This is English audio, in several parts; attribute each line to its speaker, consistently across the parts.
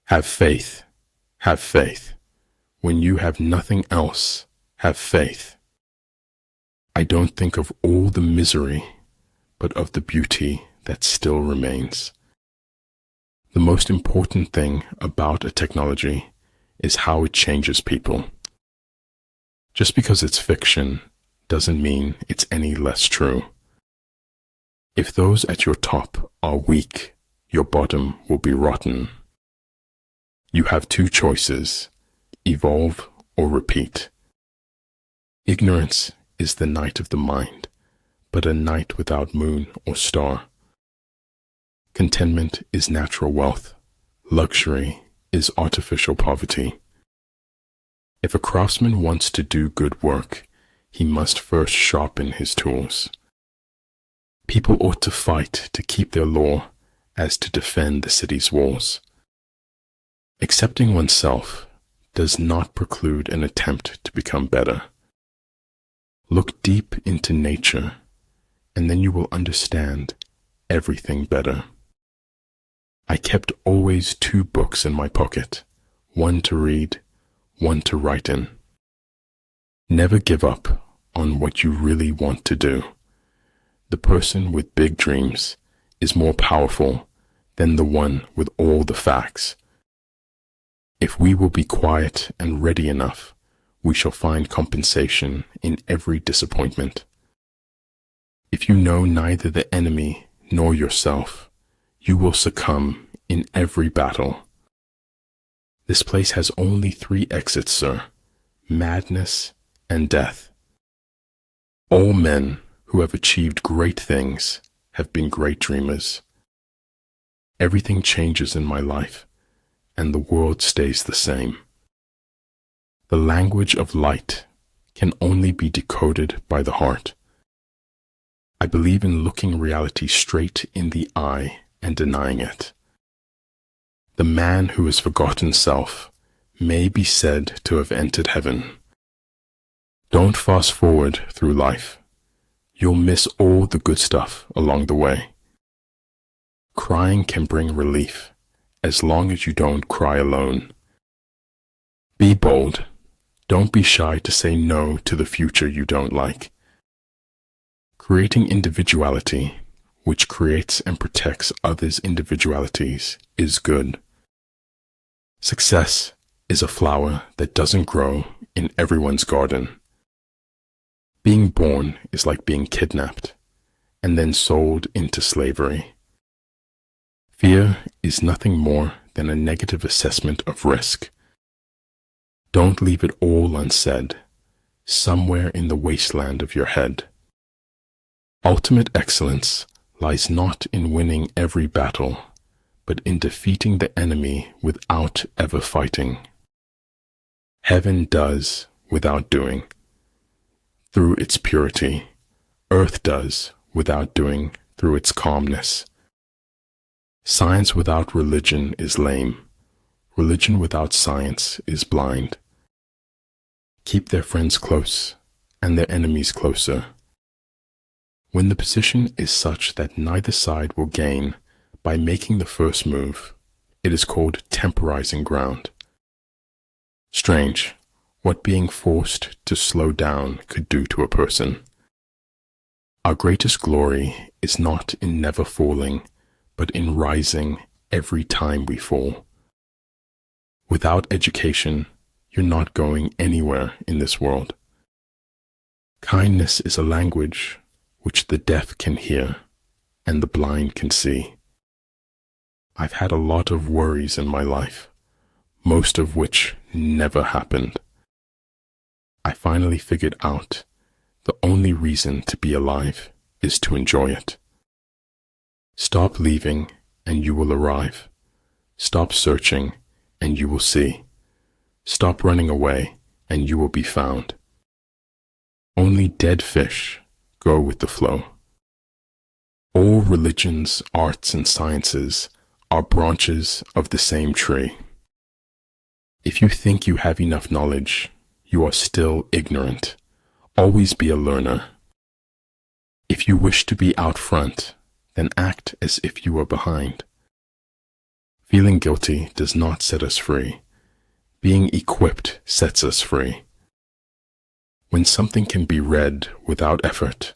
Speaker 1: Have faith. Have faith. When you have nothing else, have faith. I don't think of all the misery, but of the beauty that still remains. The most important thing about a technology is how it changes people. Just because it's fiction doesn't mean it's any less true. If those at your top are weak, your bottom will be rotten. You have two choices: evolve or repeat. Ignorance is the night of the mind, but a night without moon or star. Contentment is natural wealth. Luxury is artificial poverty. If a craftsman wants to do good work, he must first sharpen his tools. People ought to fight to keep their law as to defend the city's walls. Accepting oneself does not preclude an attempt to become better. Look deep into nature, and then you will understand everything better. I kept always 2 books in my pocket, one to read, one to write in. Never give up on what you really want to do. The person with big dreams is more powerful than the one with all the facts. If we will be quiet and ready enough, we shall find compensation in every disappointment. If you know neither the enemy nor yourself, you will succumb in every battle. This place has only 3 exits, sir: madness and death. All men who have achieved great things have been great dreamers. Everything changes in my life, and the world stays the same. The language of light can only be decoded by the heart. I believe in looking reality straight in the eye and denying it. The man who has forgotten self may be said to have entered heaven. Don't fast forward through life. You'll miss all the good stuff along the way. Crying can bring relief, as long as you don't cry alone. Be bold. Don't be shy to say no to the future you don't like. Creating individuality, which creates and protects others' individualities, is good. Success is a flower that doesn't grow in everyone's garden. Being born is like being kidnapped and then sold into slavery. Fear is nothing more than a negative assessment of risk. Don't leave it all unsaid, somewhere in the wasteland of your head. Ultimate excellence lies not in winning every battle, but in defeating the enemy without ever fighting. Heaven does without doing, through its purity. Earth does without doing, through its calmness. Science without religion is lame. Religion without science is blind. Keep their friends close and their enemies closer. When the position is such that neither side will gain by making the first move, it is called temporizing ground. Strange what being forced to slow down could do to a person. Our greatest glory is not in never falling, but in rising every time we fall. Without education, you're not going anywhere in this world. Kindness is a language which the deaf can hear and the blind can see. I've had a lot of worries in my life, most of which never happened. I finally figured out the only reason to be alive is to enjoy it. Stop leaving and you will arrive. Stop searching and you will see. Stop running away and you will be found. Only dead fish go with the flow. All religions, arts, and sciences are branches of the same tree. If you think you have enough knowledge, you are still ignorant. Always be a learner. If you wish to be out front, then act as if you were behind. Feeling guilty does not set us free. Being equipped sets us free. When something can be read without effort,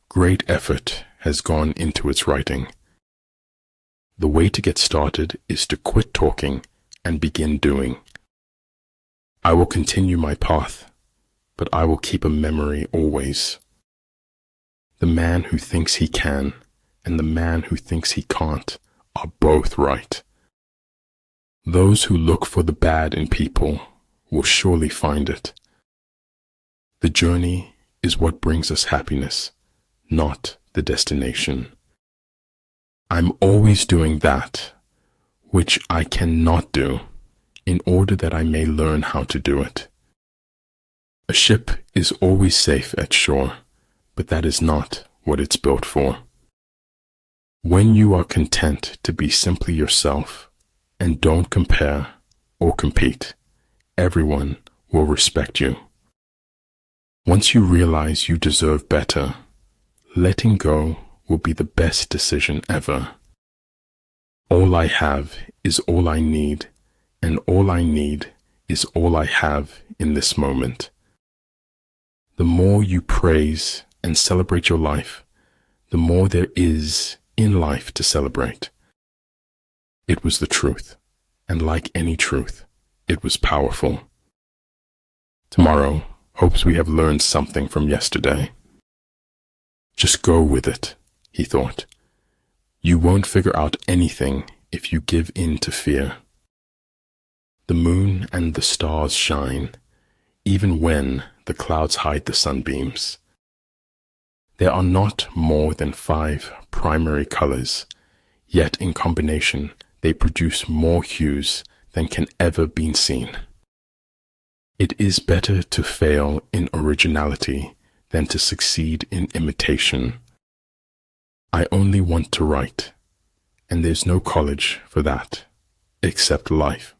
Speaker 1: great effort has gone into its writing. The way to get started is to quit talking and begin doing. I will continue my path, but I will keep a memory always. The man who thinks he can and the man who thinks he can't are both right. Those who look for the bad in people will surely find it. The journey is what brings us happiness, not the destination. I'm always doing that which I cannot do in order that I may learn how to do it. A ship is always safe at shore, but that is not what it's built for. When you are content to be simply yourself and don't compare or compete, everyone will respect you. Once you realize you deserve better, letting go will be the best decision ever. All I have is all I need, and all I need is all I have in this moment. The more you praise and celebrate your life, the more there is in life to celebrate. It was the truth, and like any truth, it was powerful. Tomorrow hopes we have learned something from yesterday. Just go with it, he thought. You won't figure out anything if you give in to fear. The moon and the stars shine, even when the clouds hide the sunbeams. There are not more than 5 primary colors, yet in combination they produce more hues than can ever be seen. It is better to fail in originality than to succeed in imitation. I only want to write, and there's no college for that, except life.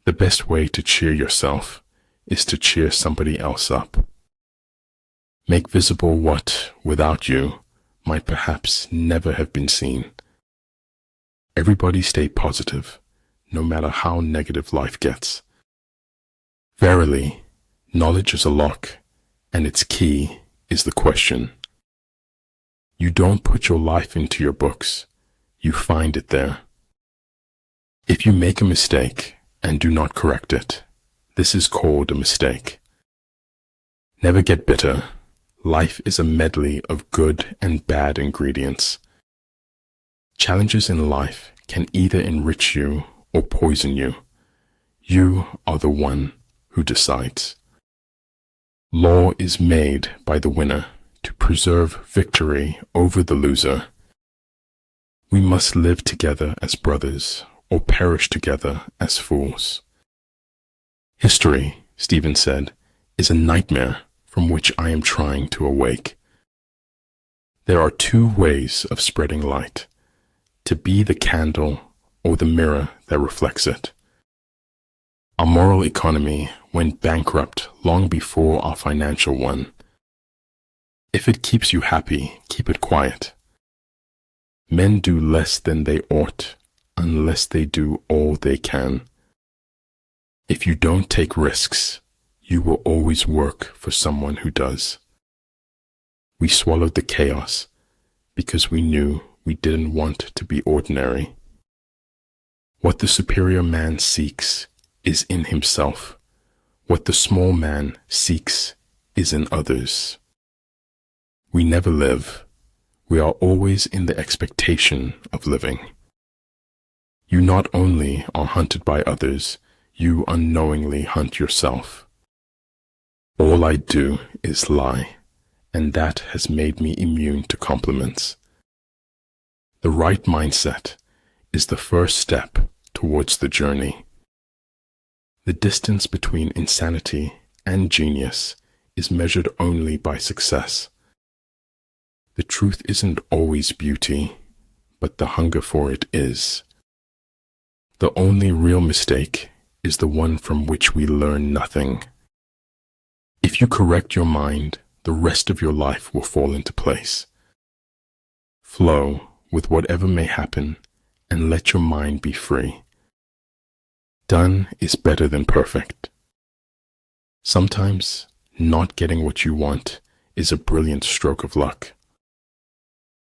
Speaker 1: The best way to cheer yourself is to cheer somebody else up. Make visible what, without you, might perhaps never have been seen. Everybody stay positive, no matter how negative life gets. Verily, knowledge is a lock, and its key is the question. You don't put your life into your books, you find it there. If you make a mistake and do not correct it, this is called a mistake. Never get bitter. Life is a medley of good and bad ingredients. Challenges in life can either enrich you or poison you. You are the one who decides. Law is made by the winner to preserve victory over the loser. We must live together as brothers or perish together as fools. History, Stephen said, is a nightmare from which I am trying to awake. There are 2 ways of spreading light: to be the candle or the mirror that reflects it. Our moral economy went bankrupt long before our financial one. If it keeps you happy, keep it quiet. Men do less than they ought unless they do all they can. If you don't take risks, you will always work for someone who does. We swallowed the chaos because we knew we didn't want to be ordinary. What the superior man seeks is in himself. What the small man seeks is in others. We never live. We are always in the expectation of living. You not only are hunted by others, you unknowingly hunt yourself. All I do is lie, and that has made me immune to compliments. The right mindset is the first step towards the journey. The distance between insanity and genius is measured only by success. The truth isn't always beauty, but the hunger for it is. The only real mistake is the one from which we learn nothing. If you correct your mind, the rest of your life will fall into place. Flow with whatever may happen and let your mind be free. Done is better than perfect. Sometimes not getting what you want is a brilliant stroke of luck.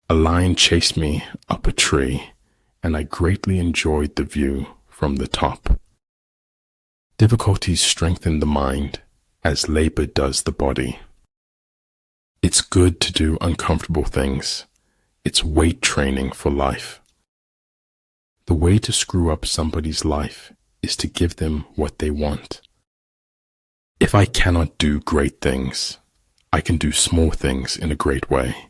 Speaker 1: A lion chased me up a tree, and I greatly enjoyed the view from the top. Difficulties strengthen the mind as labor does the body. It's good to do uncomfortable things. It's weight training for life. The way to screw up somebody's life is to give them what they want. If I cannot do great things, I can do small things in a great way.